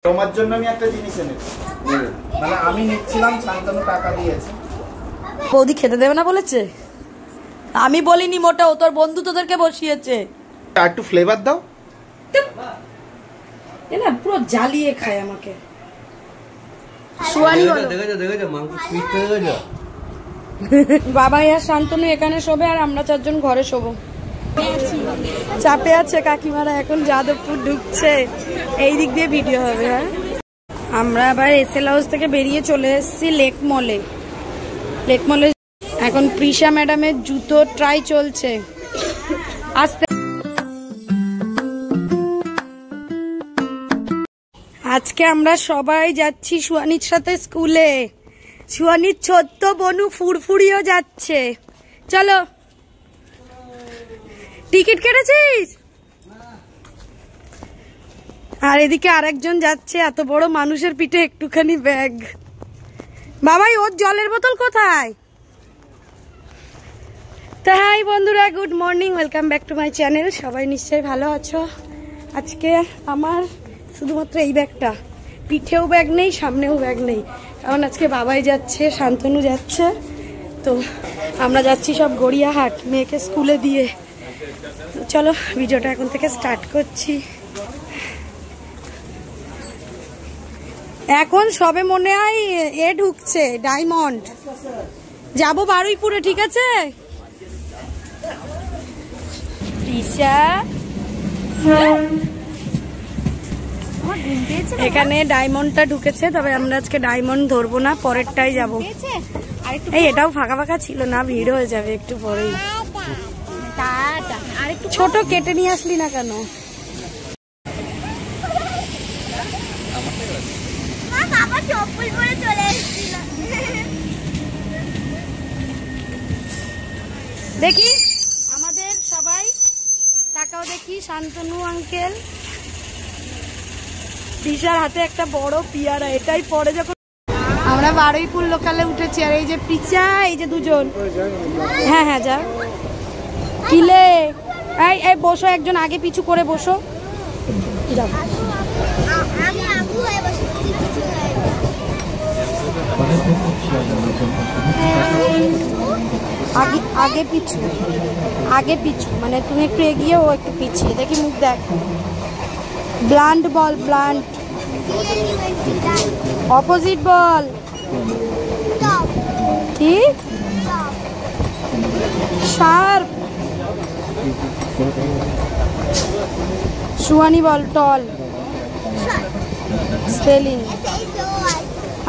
তোমার জন্য আমি একটা জিনিস এনেছি, মানে আমি নিচ্ছিলাম, শান্তনু টাকা দিয়েছে। বৌদি খেতে দেবে না বলেছে? আমি বলিনি মোটাও, তোর বন্ধু তোদেরকে বসিয়েছে। আর একটু ফ্লেভার দাও। এ না পুরো জ্বালিয়ে খায় আমাকে। সুয়ানি হলো বাবা আর শান্তনু এখানে শোবে, আর আমরা চারজন ঘরে শোবো। চাপে আছে কাকিমারা, এখন যাদবপুর ঢুকছে, এই দিক দিয়ে ভিডিও হবে। হ্যাঁ, আমরা আবার এসএল হাউস থেকে বেরিয়ে চলে এসেছি লেক মলে। লেক মলে এখন প্রিশা ম্যাডামের জুতো ট্রাই চলছে। আজকে আমরা সবাই যাচ্ছি সুয়ানির সাথে স্কুলে। সুয়ানির ছোট্ট বনু ফুরফুরিও যাচ্ছে। চলো, টিকিট কেটেছিস? আর এদিকে আরেকজন যাচ্ছে, এত বড় মানুষের পিঠে একটুখানি ব্যাগ। বাবাই ওর জলের বোতল কোথায়? তো হাই বন্ধুরা, good morning, welcome back to my channel. সবাই নিশ্চয়ই ভালো আছো। আজকে আমার শুধুমাত্র এই ব্যাগটা, পিঠেও ব্যাগ নেই, সামনেও ব্যাগ নেই, কারণ আজকে বাবাই যাচ্ছে, শান্তনু যাচ্ছে। তো আমরা যাচ্ছি সব গড়িয়াহাট, মেয়েকে স্কুলে দিয়ে। তো চলো ভিডিওটা এখন থেকে স্টার্ট করছি। এখন সবে মনে হয় এ ঢুকছে ডায়মন্ড, যাবো বারুইপুরে, ঠিক আছে? এখানে ডায়মন্ডটা ঢুকেছে, তবে আমরা আজকে ডায়মন্ড ধরবো না, পরেরটাই যাবো। এই এটাও ফাঁকা ফাঁকা ছিল না, ভিড় হয়ে যাবে একটু পরেই। ছোট কেটে নিয়ে আসলি না কেন? দেখি আমাদের সবাই টাকাও দেখি। শান্তনু আঙ্কেল, দিশার হাতে একটা বড় পিয়ারা, এটাই পরে যখন আমরা বারুইপুর লোকালে উঠেছি। আর এই যে পিচা, এই যে দুজন। হ্যাঁ হ্যাঁ, যা কিলে। এই বসো, একজন আগে পিছু করে বসো। আগে পিছু, আগে পিছু, মানে তুমি একটু এগিয়ে, ও একটু পিছিয়ে। দেখি মুখ দেখ। ব্লান্ট বল, ব্লান্ট। অপোজিট বল। কি? শার্প। সুয়ানি বল, টল। স্পেলিং।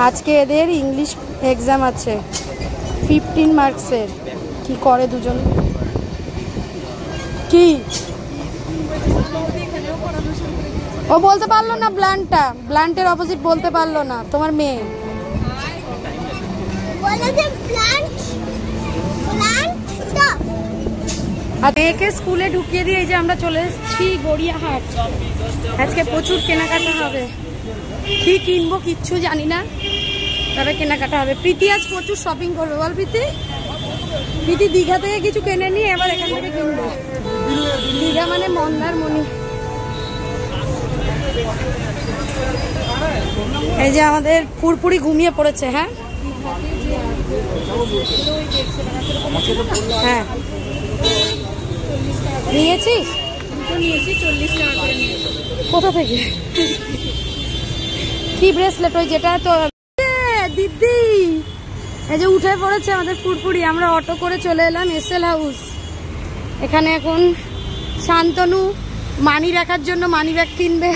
আজকে এদের ইংলিশ এক্সাম আছে 15 মার্কসের। কি করে দুজন? কি ও বলতে পারলো না? ব্লান্টটা, ব্লান্টের অপোজিট বলতে পারলো না তোমার মেয়ে। আর মেয়েকে স্কুলে ঢুকিয়ে দিয়ে এই যে আমরা চলে এসেছি গড়িয়াহাট। আজকে প্রচুর কেনাকাটা হবে। কি কিনবো কিচ্ছু জানি না, তবে কেনাকাটা হবে। প্রীতি আজ প্রচুর শপিং করবে, বল প্রীতি? প্রীতি দীঘা থেকে কিছু কিনে নিয়ে এবার এখান থেকে কিনবো। দীঘা মানে মন্দারমণি। এই যে আমাদের পুরপুরি ঘুমিয়ে পড়েছে। হ্যাঁ হ্যাঁ, নিয়েছিস? নিয়েছি 40 টাকা করে। কোথা থেকে? কি ব্রেসলেট? ওই যেটা তো দিদি। এই যে উঠে পড়েছে আমাদের ফুরফুরি। আমরা অটো করে চলে এলাম এসএল হাউস। এখানে এখন শান্তনু মানি রাখার জন্য মানি ব্যাগ কিনবে।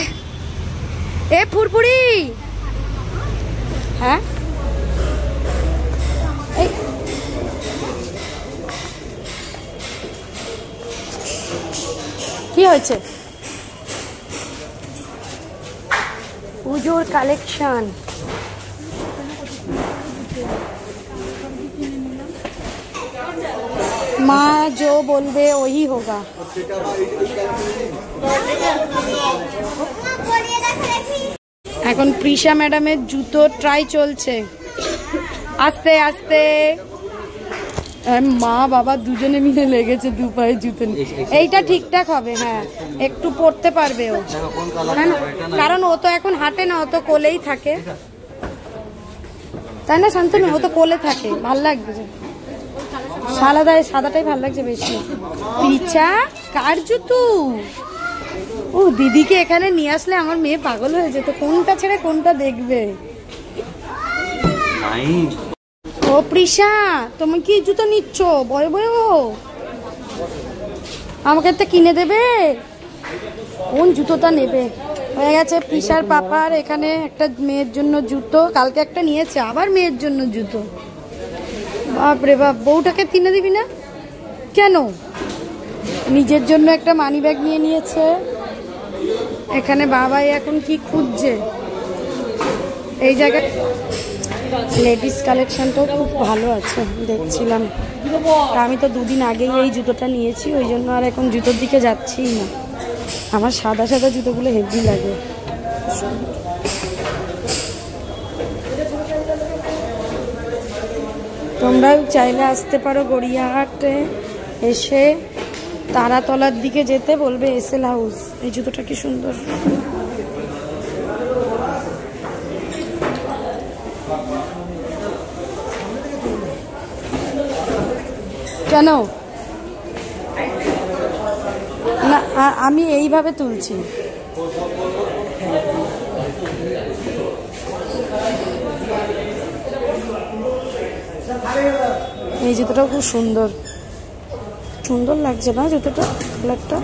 এ ফুরফুরি, হ্যাঁ কি হয়েছে? পুজোর কালেকশন। মা जो बोलबे वही होगा। এখন প্রিশা ম্যাডামের জুতো ট্রাই চলছে। আস্তে আস্তে মা বাবা দুজনে মিলে লেগেছে দু পায়ে জুতো নিয়ে। এইটা ঠিকঠাক হবে, হ্যাঁ একটু পরতে পারবে ও, কারণ ও তো এখন হাঁটে না, ও তো কোলেই থাকে, তাই না শান্তনু? ও তো কোলে থাকে, ভাল লাগবে। সাদাটাই ভাল লাগছে বেশি। পিছা কার জুতো? ও দিদিকে এখানে নিয়ে আসলে আমার মেয়ে পাগল হয়ে যেত, কোনটা ছেড়ে কোনটা দেখবে। ও প্রিশা, তুমি কি জুতো নিচ্ছ? বয় বয় আমাকে একটা কিনে দেবে? কোন জুতোটা নেবে? হয়ে গেছে প্রিশার পাপার এখানে একটা মেয়ের জন্য জুতো, কালকে একটা নিয়েছে, আবার মেয়ের জন্য জুতো। বাপরে বাপ, বউটাকে কিনে দিবি না কেন? নিজের জন্য একটা মানি ব্যাগ নিয়ে নিয়েছে। এখানে বাবাই এখন কি খুঁজছে এই জায়গায়। লেডিস কালেকশনটাও খুব ভালো আছে দেখছিলাম। আমি তো দুদিন আগেই এই জুতোটা নিয়েছি, ওই জন্য আর এখন জুতোর দিকে যাচ্ছিই না। আমার সাদা সাদা জুতোগুলো হেভি লাগে। তোমরাও চাইলে আসতে পারো গড়িয়াহাটে, এসে তারাতলার দিকে যেতে বলবে এসএল হাউস। এই জুতোটা কি সুন্দর। কেন না আমি এইভাবে তুলছি? এই জুতোটাও খুব সুন্দর, সুন্দর লাগছে না জুতোটা? কালারটা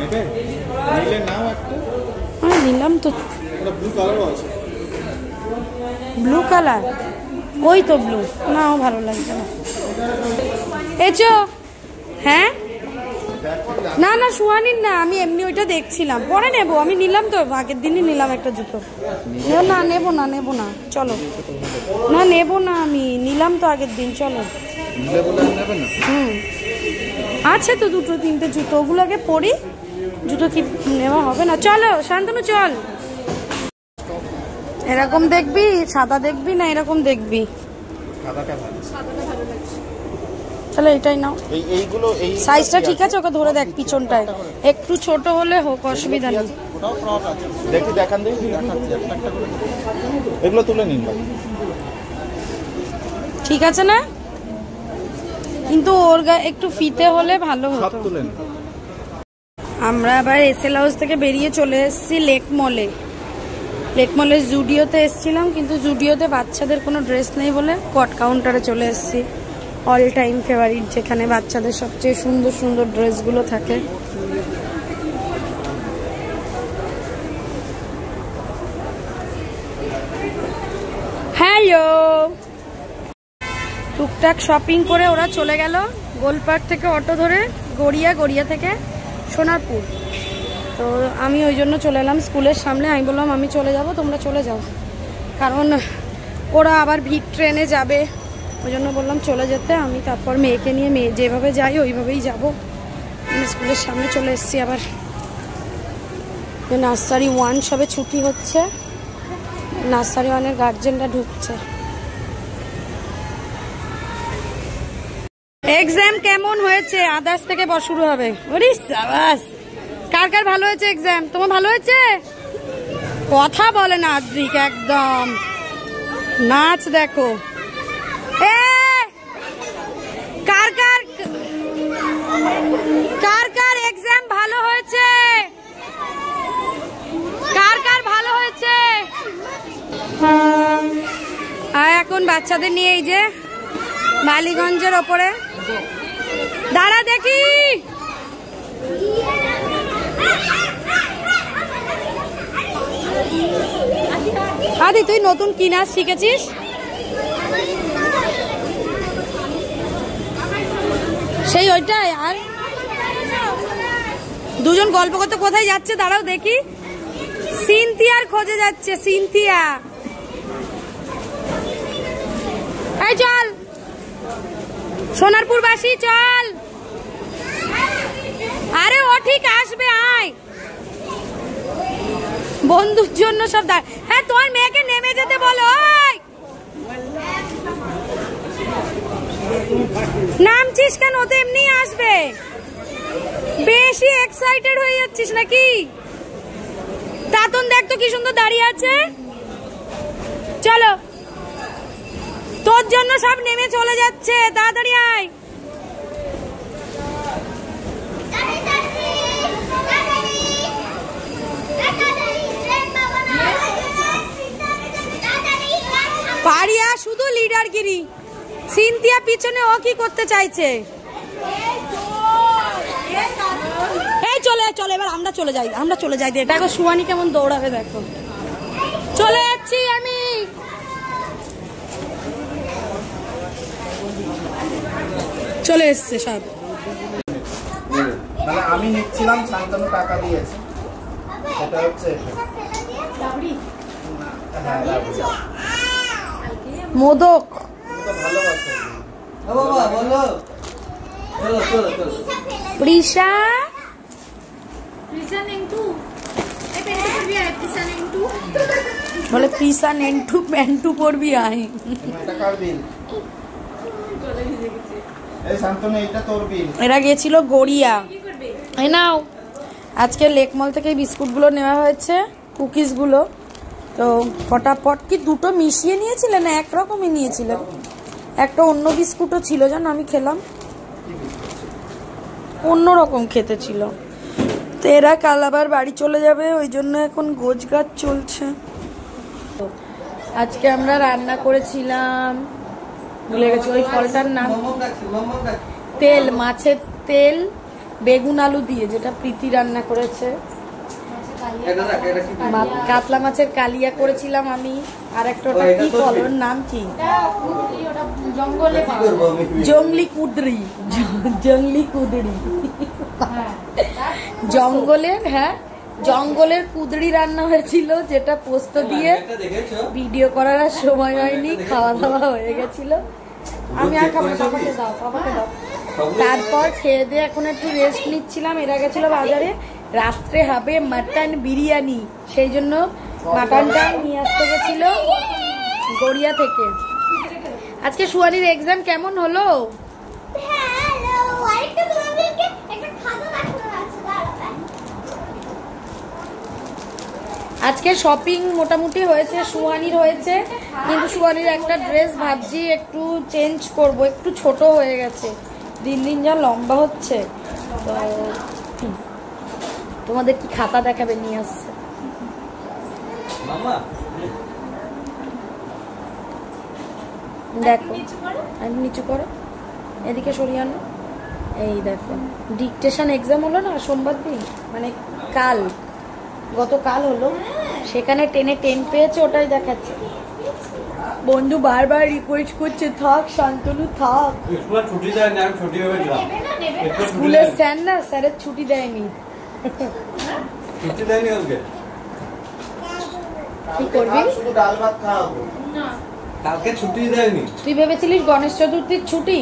নিলাম তো, ব্লু কালার, ওই তো ব্লু। না ও ভালো লাগছে না। এচো হ্যাঁ, না না সুহানির না, আমি এমনি ওইটা দেখছিলাম, পরে নেবো। আমি নিলাম তো, আগের দিনই নিলাম একটা জুতো। না নেবো না, চলো না নেবো না, আমি নিলাম তো আগের দিন, চলো। আছে তো দুটো তিনটে জুতো, ওগুলো আগে পরি। জুতো কি নেওয়া হবে না? চলো শান্তনু চল। এরকম দেখবি, সাদা দেখবি না এরকম দেখবি? তাহলে এটাই নাও। এইগুলো সাইজটা ঠিক আছে? ওকে ধরে দেখ পিছনটায়, একটু ছোট হলে হোক, অসুবিধা নেই। দেখি দেখান দিই, এগুলো তুলে নিন। ঠিক আছে না? কিন্তু ওর গায়ে একটু ফিতে হলে ভালো হতো। আমরা আবার এসএল হাউস থেকে বেরিয়ে চলে এসেছি লেক মলে। লেক মলে জুডিওতে এসেছিলাম, কিন্তু জুডিওতে বাচ্চাদের কোনো ড্রেস নেই বলে কট কাউন্টারে চলে এসেছি। অল টাইম ফেভারিট, যেখানে বাচ্চাদের সবচেয়ে সুন্দর সুন্দর ড্রেসগুলো থাকে। হ্যালো, টুকটাক শপিং করে ওরা চলে গেল গোলপার্ক থেকে অটো ধরে গড়িয়া থেকে সোনারপুর। তো আমি ওই জন্য চলে এলাম স্কুলের সামনে। আমি বললাম আমি চলে যাব, তোমরা চলে যাও, কারণ ওরা আবার ভিড় ট্রেনে যাবে। ওই জন্য বললাম চলে যেতে। আমি তারপর মেয়েকে নিয়ে, মেয়ে যেভাবে যাই ওইভাবেই যাব। আমি স্কুলের সামনে চলে এসেছি। আবার নার্সারি 1 সবে ছুটি হচ্ছে, নার্সারি 1-এর গার্জেনরা ঢুকছে। এক্সাম কেমন হয়েছে? আদার্স থেকে শুরু হবে। ওরে সাবাস, কার কার ভালো হয়েছে এক্সাম? তোমার ভালো হয়েছে? কথা বলে না আদ্রিক, একদম নাচ দেখো। কার কার এক্সাম ভালো হয়েছে? কার কার ভালো হয়েছে? আর এখন বাচ্চাদের নিয়ে এই যে বালিগঞ্জের ওপরে দাঁড়া দেখি। আদি তুই নতুন কি নাচ শিখেছিস? সেই ওইটাই। আর দুজন গল্প করতে কোথায় যাচ্ছে দাঁড়াও দেখি। সিনথিয়ার খোঁজে যাচ্ছে, সিনথিয়া। এই চল সোনারপুর বাসী চল। আরে ও ঠিক আসবে, আয়। বন্ধুর জন্য সব হ্যাঁ, তোর মেয়েকে নেমে যেতে বলো। নামছিস কেন? এমনি আসবে, বেশি এক্সাইটেড হয়ে যাচ্ছিস নাকি? তাতন দেখ তো কি সুন্দর দাঁড়িয়ে আছে। চলো, তোর জন্য সব নেমে চলে যাচ্ছে, তাড়াতাড়ি আয়। পারিয়া শুধু লিডারগিরি, সিনথিয়া পিছনে ও কি করতে চাইছে? এই চলে চলে, এবার আমরা চলে যাই। দেখো সুয়ানি কেমন দৌড়াবে, দেখো চলে যাচ্ছি আমি। চলে এসছে সব। মানে আমি নিচ্ছিলাম, শান্তনু টাকা দিয়েছে, সেটা হচ্ছে মোদক। প্রিশা বলে প্রিশা নেন্টু প্যান্টু পরবি আয়। এরা গেছিল গড়িয়া। এই নাও, আজকে লেকমল থেকে বিস্কুটগুলো নেওয়া হয়েছে, কুকিজগুলো। তো ফটাফট কি দুটো মিশিয়ে নিয়েছিলেন না একরকমই নিয়েছিলেন? একটা অন্য বিস্কুটও ছিল জানো, আমি খেলাম, অন্যরকম খেতে ছিল। তো এরা কাল আবার বাড়ি চলে যাবে, ওই জন্য এখন গোছগাছ চলছে। আজকে আমরা রান্না করেছিলাম, ভুলে গেছি ওই ফলটার নাম, তেল, মাছের তেল বেগুন আলু দিয়ে, যেটা প্রীতি রান্না করেছে। কাতলা মাছের কালিয়া করেছিলাম আমি, আর একটা কি ফলের নাম কি, জংলি কুদরি, জংলি কুদরি, জঙ্গলের, হ্যাঁ জঙ্গলের কুদরি রান্না হয়েছিল, যেটা পোস্ত দিয়ে ভিডিও করার আর সময় হয়নি, খাওয়া দাওয়া হয়ে গেছিল। আমি আর খাবো, পাপাকে দাও, পাপাকে দাও। তারপর খেয়ে দিয়ে এখন একটু রেস্ট নিচ্ছিলাম। এরা গেছিল বাজারে, রাত্রে হবে মাটন বিরিয়ানি, সেই জন্য মাটনটা নিয়ে আসতে গেছিল গড়িয়া থেকে। আজকে সুয়ানির এক্সাম কেমন হলো? আজকে শপিং মোটামুটি হয়েছে, সুয়ানির হয়েছে, কিন্তু সুয়ানির একটা ড্রেস ভাবছি একটু চেঞ্জ করব, একটু ছোট হয়ে গেছে, দিন দিন যা লম্বা হচ্ছে। তো তোমাদের কি খাতা দেখাবে, নিয়ে আসছে। দেখো, নিচু করো, এদিকে সরিয়ে আনো। এই দেখো, ডিকটেশন এক্সাম হলো না সোমবার দিন, মানে কাল, গতকাল হলো, সেখানে 10-এ 10 পেয়েছে, ওটাই দেখাচ্ছে। বন্ধু বারবার রিকোয়েস্ট করছে থাক শান্তনু থাক, স্কুলের স্যার না, স্যারের ছুটি দেয়নি। কি করবি? তুই ভেবেছিলিস গণেশ চতুর্থীর ছুটি?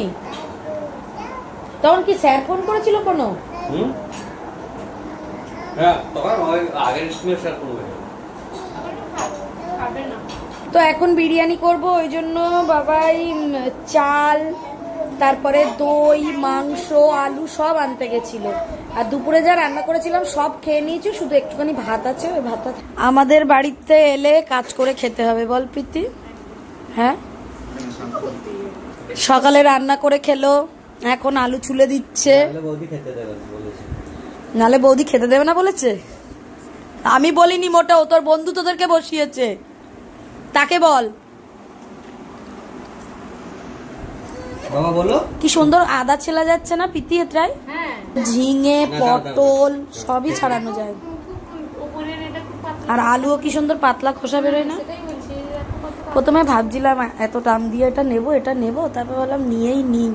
তখন কি স্যার ফোন করেছিল কোনো? তো এখন বিরিয়ানি করব, ওই জন্য বাবাই চাল, তারপরে দই, মাংস, আলু সব আনতে গেছিল। আর দুপুরে যা রান্না করেছিলাম সব খেয়ে নিয়েছি, শুধু একটুখানি ভাত আছে, ওই ভাত। আমাদের বাড়িতে এলে কাজ করে খেতে হবে, বল প্রীতি? হ্যাঁ, সকালে রান্না করে খেলো, এখন আলু ছুলে দিচ্ছে। নালে বৌদি খেতে দেবে না বলেছে? আমি বলিনি মোটেও, তোর বন্ধু তোদেরকে বসিয়েছে, তাকে বল। বাবা বলো, কি সুন্দর আদা ছেলা যাচ্ছে না প্রীতি? এটাই ঝিঙে, পটল সবই ছাড়ানো যায়, আর আলুও কি সুন্দর পাতলা খোসা বেরোয় না? প্রথমে ভাবছিলাম এত দাম দিয়ে এটা নেবো, তারপর বললাম নিয়েই নি।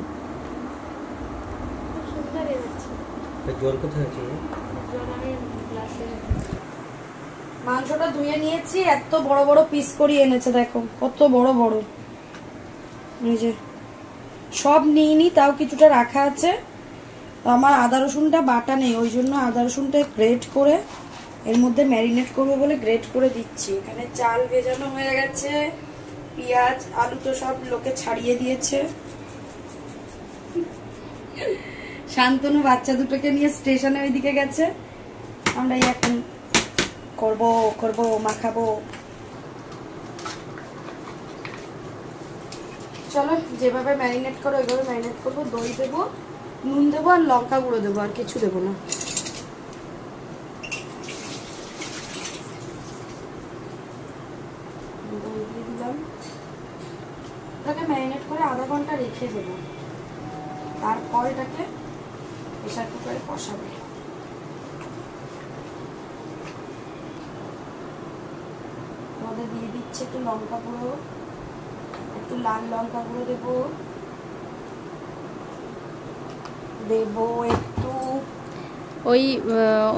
মাংসটা ধুয়ে নিয়েছি, এত বড় বড় পিস করিয়ে এনেছে, দেখো কত বড় বড়। এই যে সব নিইনি, তাও কিছুটা রাখা আছে। আমার আদা রসুনটা বাটা নেই, ওই জন্য আদা রসুনটা গ্রেট করে এর মধ্যে ম্যারিনেট করবো বলে গ্রেট করে দিচ্ছি। এখানে চাল ভেজানো হয়ে গেছে, পেঁয়াজ আলু তো সব লোকে ছাড়িয়ে দিয়েছে। শান্তনু বাচ্চা দুটোকে নিয়ে স্টেশনে ওইদিকে গেছে, আমরা এখন করব মাখাবো। চলো যেভাবে ম্যারিনেট করো ওইভাবে ম্যারিনেট করবো। দই দেবো, নুন দেবো আর লঙ্কা গুঁড়ো দেবো, আর কিছু দেবো না। দই দিয়ে দিলাম, ওটাকে ম্যারিনেট করে আধা ঘন্টা রেখে দেবো, তারপর এটাকে প্রেসার কুকারে কষাবে। আমাদের দিয়ে দিচ্ছে একটু লঙ্কা গুঁড়ো, একটু লাল লঙ্কা গুঁড়ো দেবো একটু।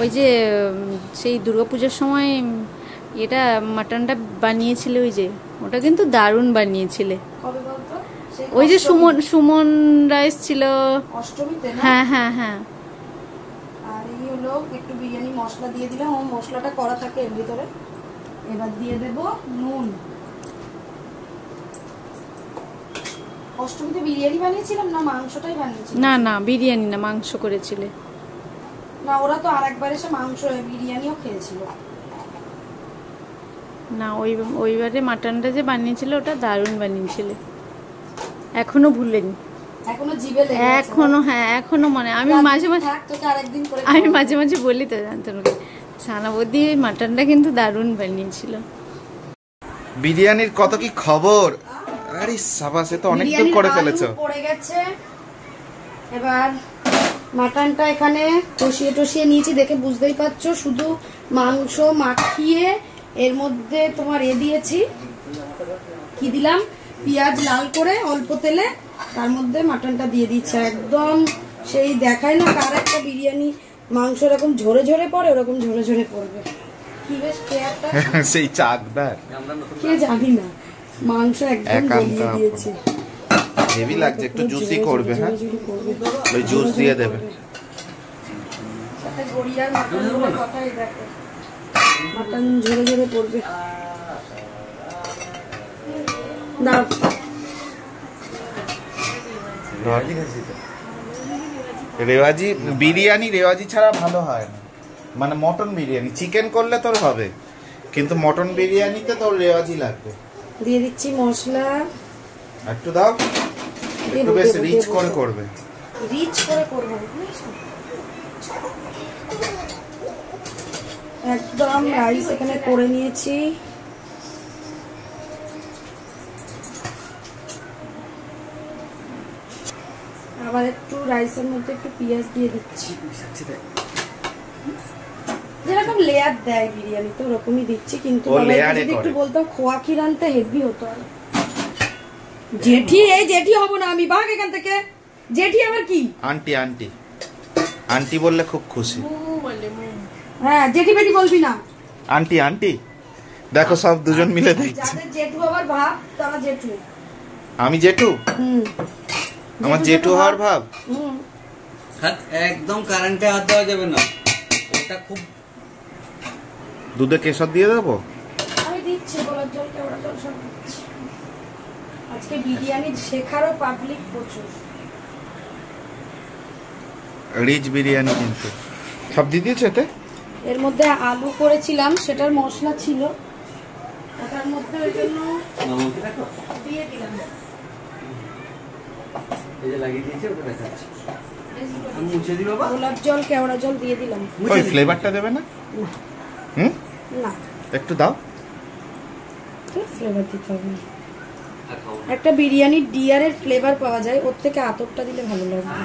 ওই যে সেই দুর্গাপূজার সময় এটা মাটনটা বানিয়েছিলে, ওই যে ওটা কিন্তু দারুণ বানিয়েছিলে। কবে বলতো? ওই যে সুমন রাইস ছিল অষ্টমীতে। হ্যাঁ হ্যাঁ হ্যাঁ। আর এই হলো একটু বিরিয়ানি মশলা দিয়ে দিলাম, ও মশলাটা করা থাকে এর ভিতরে। এবার দিয়ে দেব নুন। অষ্টমীতে বিরিয়ানি বানিয়েছিলাম না মাংসটাই বানিয়েছিলাম? না না বিরিয়ানি না, মাংস করেছিলে। না ওরা তো আরেকবার এসে মাংস বিরিয়ানিও খেয়েছিল। না ওইবারে মাটনটা যে বানিয়েছিল ওটা দারুণ বানিয়েছিলে, এখনো ভুলেনি। এখনো জিভে লেগে আছে। এখনো হ্যাঁ এখনো মনে। আমি মাঝে মাঝে বলি তো শান্তনুকে, সানাবদি মাটনটা কিন্তু দারুণ বানিয়েছিল। বিরিয়ানির কত কি খবর? আরে সাবাস, এ তো অনেক দূর করে ফেলেছো। পড়ে গেছে। এবার মাটনটা এখানে কষিয়ে নিয়েছি, দেখে বুঝতেই পারছো। শুধু মাংস মাখিয়ে এর মধ্যে তোমার দিয়েছি, কি দিলাম, পেঁয়াজ লাল করে অল্প তেলে, তার মধ্যে মাটনটা দিয়ে দিচ্ছে। একদম সেই দেখায় না কার একটা বিরিয়ানি মাংস এরকম ঝরে ঝরে পড়ে, ওরকম ঝরে ঝরে পড়বে। কি বেশ পেয়ারটা সেই চাকদার কে জানি না, মাংস একদম গলিয়ে দিয়েছে। হেভি লাগছে, একটু জুসি করবে। হ্যাঁ ওই জুস দিয়ে দেবে। সাথে গড়িয়ার মাটনগুলোর কথাই দেখো, মাটন ঝরে ঝরে পড়বে। দাও রেওয়াজি বিরিয়ানি রেওয়াজি ছাড়া ভালো হয় না, মানে মটন বিরিয়ানি। চিকেন করলে তোর হবে, কিন্তু মটন বিরিয়ানিতে তোর রেওয়াজি লাগবে। দিয়ে দিচ্ছি মশলা, একটু দাও, একটু বেশ রিচ করে করবে। রিচ করে করব একদম। রাইস এখানে করে নিয়েছি। আবার একটু রাইসের মধ্যে একটু পেঁয়াজ দিয়ে দিচ্ছি, যেরকম লেয়ার দেয় বিরিয়ানি তো ওরকমই দিচ্ছি। কিন্তু একটু বলতাম খোয়া ক্ষীর আনতে হেভি হতো। আর জেঠি, এই জেঠি হব না আমি, ভাগ এখান থেকে। জেঠি আবার কি? আন্টি আন্টি আন্টি বললে খুব খুশি। হ্যাঁ জেঠি বেটি বলবি না, আন্টি আন্টি। দেখো সব দুজন মিলে দেখছে। যাদের জেঠু আবার ভাব তারা জেঠু। আমি জেঠু? আমার জেঠু হওয়ার ভাব। একদম কারেন্টে হাত দেওয়া যাবে না, ওটা খুব। দুধে কেশর দিয়ে দেবো? আমি দিচ্ছি, গোলাপ জল কেওড়া জল সব দিচ্ছি। আজকে বিরিয়ানি শেখারও পাবলিক প্রচুর। রিচ বিরিয়ানি কিন্তু সব দিয়ে দিয়েছে এতে। এর মধ্যে আলু করেছিলাম, সেটার মশলা ছিল ওটার মধ্যে, ওই জন্য দিয়ে দিলাম। গোলাপ জল কেওড়া জল দিয়ে দিলাম। ওই ফ্লেভারটা দেবে না? না একটু দাও। ফ্লেভার দিতে হবে না। একটা বিরিয়ানির ডিয়ারের ফ্লেভার পাওয়া যায়, ওর থেকে আতরটা দিলে ভালো লাগবে।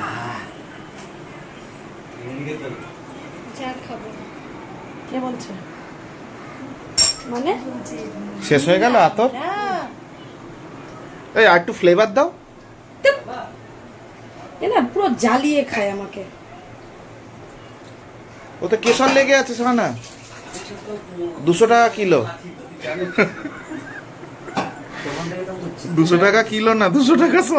খাবো কে বলছে? মানে শেষ হয়ে গেল আতর? এই আর একটু ফ্লেভার দাও। না পুরো জ্বালিয়ে খায় আমাকে। ওতে কেশর লেগে আছে সানা। 200 টাকা কিলো। 200 টাকা কিলো না, 200 টাকা শ।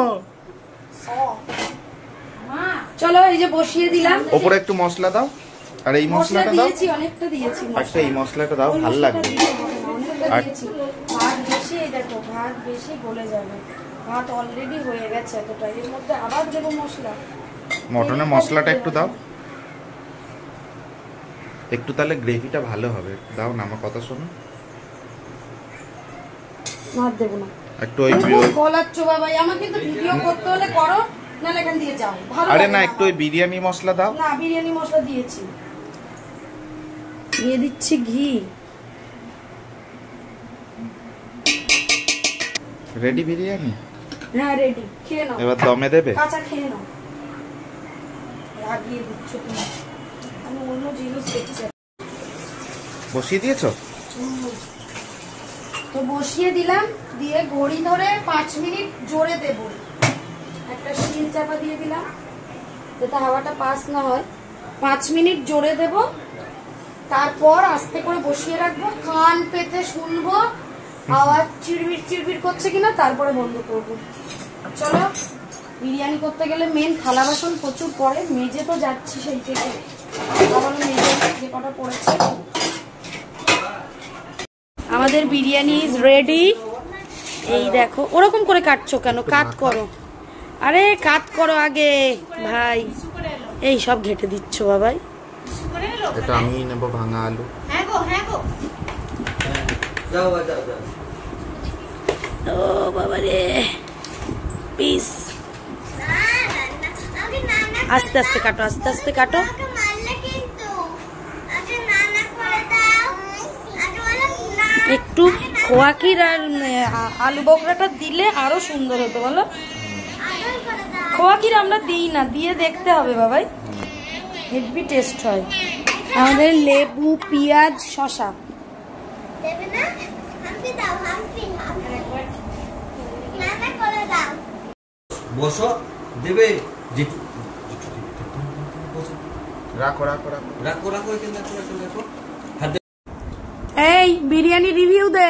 চলো এই যে বসিয়ে দিলাম। ওপরে একটু মশলা দাও, আর এই মশলাটা দাও। দিয়েছি, অনেকটা দিয়েছি। আচ্ছা এই মশলাটা দাও, ভালো লাগবে। ভাত বেশি, এই দেখো ভাত বেশি গলে যাবে। ভাত অলরেডি হয়ে গেছে এতটা, এর মধ্যে আবার দেবো মশলা। মটনের মশলাটা একটু দাও, একটু তাহলে গ্রেভিটা ভালো হবে। দাও না, আমার কথা শোনো। মার দেব না একটু ওই বলাচ্ছ বাবা, আমাকে তো ভিডিও করতে হলে করো, না এখান দিয়ে যাও। আরে না, একটু ওই বিরিয়ানি মশলা দাও না। বিরিয়ানি মশলা দিয়েছি, দিয়ে দিচ্ছি ঘি। রেডি বিরিয়ানি? হ্যাঁ রেডি, খেয়ে নাও। এবার দমে দেবে? কাঁচা খেয়ে নাও। লাগিয়ে দিচ্ছ তুমি, আমি অন্য জিনিস দেখছি। বসিয়ে দিয়েছো? তো বসিয়ে দিলাম, দিয়ে ঘড়ি ধরে 5 মিনিট জোরে দেব। একটা শিল চাপা দিয়ে দিলাম যাতে হাওয়াটা পাস না হয়। 5 মিনিট জোরে দেব, তারপর আস্তে করে বসিয়ে রাখবো। কান পেতে শুনবো আওয়াজ চিড়বিড় চিড়বিড় করছে কিনা, তারপরে বন্ধ করব। চলো, বিরিয়ানি করতে গেলে মেন থালা বাসন প্রচুর পড়ে, মেজে তো যাচ্ছি সেই থেকে, আবার মেজে যে কটা পড়েছে। আমাদের বিরিয়ানি ইজ রেডি। এই দেখো, ওরকম করে কাটছো কেন? কাট করো, আরে কাট করো আগে ভাই। এই সব ঘেটে দিচ্ছ বাবাই। এটা আমি নেব ভাঙা আলু। হ্যাঁ গো, হ্যাঁ গো। যাও যাও যাও। ও বাবা রে, পিস। আস্তে আস্তে কাটো, আস্তে আস্তে কাটো। একটু খোয়াকির আর আলু বকরাটা দিলে আরো সুন্দর হতো, বলো? খোয়াকির আমরা দিই না, দিয়ে দেখতে হবে বাবাই, হেভি টেস্ট হয়। আমাদের লেবু, পেঁয়াজ, শসা। বসো, দেবে। রাখো রাখো রাখো রাখো রাখো, এখানে রাখো রাখো রাখো। এই বিরিয়ানি রিভিউ দে,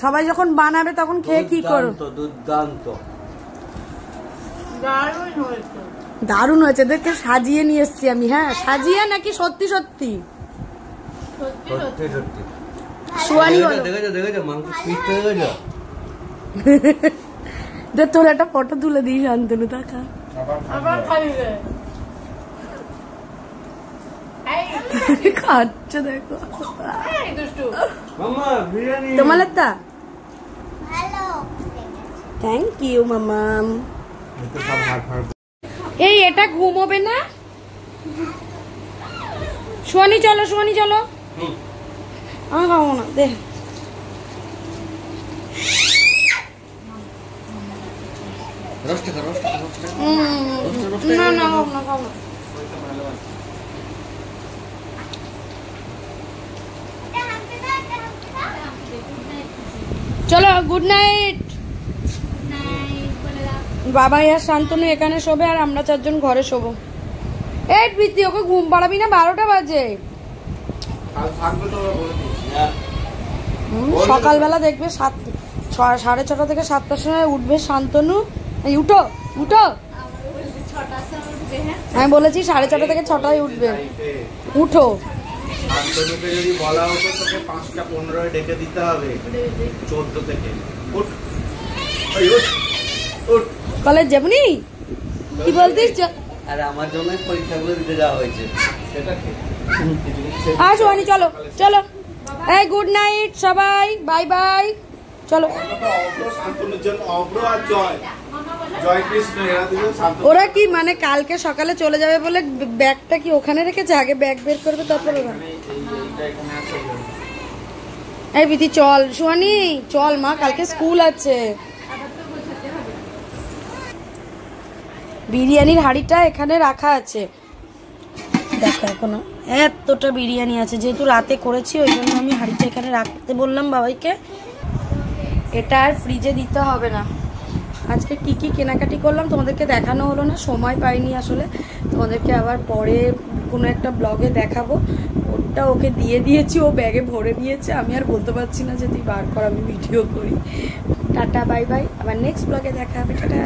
সবাই যখন বানাবে তখন খেয়ে কি করো? দুর্দান্ত। দারুণ হয়েছে, দেখে সাজিয়ে নিয়ে এসছি আমি। হ্যাঁ সাজিয়ে নাকি সত্যি সত্যি? সত্যি সত্যি। সুয়ানি বলো। দেখেছো দেখেছো মাংস পিসটা দেখেছো? দে তোর একটা ফটো তুলে দিই শান্তনু, দেখা। আবার খাইবে। খাচ্ছে দেখো। এই দুষ্টু। মাম্মা বিরিয়ানি। তোমার লাগতা? থ্যাংক ইউ মামাম। এই এটা ঘুমোবে না? সোয়ানি চলো, সোয়ানি চলো। আমি খাবো না, দে। রোস্ট কর, রোস্ট কর, রোস্ট কর। না না, খাবো না, খাবো না। চলো, গুড নাইট। বাবা আর শান্তনু এখানে শোবে, আর আমরা 4 জন ঘরে শোবো। এই প্রীতি, ওকে ঘুম পাড়াবি না? 12টা বাজে। সকালবেলা দেখবে 6:30 থেকে 7টার সময় উঠবে শান্তনু। এই উঠো উঠো, আমি বলেছি 6:30 থেকে 6টায় উঠবে। উঠো। শান্তনুকে যদি বলা হতো তোকে 5টা 15 ডেকে দিতে হবে, 14 থেকে। উঠ উঠ। কলেজ যাবনি? কি বলতিস? আরে আমার জন্য পরীক্ষাগুলো দিতে যাওয়া হয়েছে। সেটা ঠিক। আজ ওয়ানি চলো চলো। এই গুড নাইট সবাই, বাই বাই। চলো। শান্তনুর জন্য অব্র আর জয়, জয় কৃষ্ণ, এরা দুজন শান্তনু। ওরা কি মানে কালকে সকালে চলে যাবে বলে ব্যাগটা কি ওখানে রেখেছে? আগে ব্যাগ বের করবে তারপরে। এই বিধি চল, সোয়ানি চল, মা কালকে স্কুল আছে। বিরিয়ানির হাঁড়িটা এখানে রাখা আছে, দেখো এখনো এতটা বিরিয়ানি আছে। যেহেতু রাতে করেছি ওই জন্য আমি হাঁড়িটা এখানে রাখতে বললাম বাবাইকে। এটা আর ফ্রিজে দিতে হবে না। আজকে কি কি কেনাকাটি করলাম তোমাদেরকে দেখানো হলো না, সময় পাইনি আসলে। তোমাদেরকে আবার পরে কোনো একটা ব্লগে দেখাবো। ওটা ওকে দিয়ে দিয়েছি, ও ব্যাগে ভরে নিয়েছে। আমি আর বলতে পারছি না যে তুই বার কর, আমি ভিডিও করি। টাটা বাই বাই, আবার নেক্সট ব্লগে দেখা হবে। টাটা।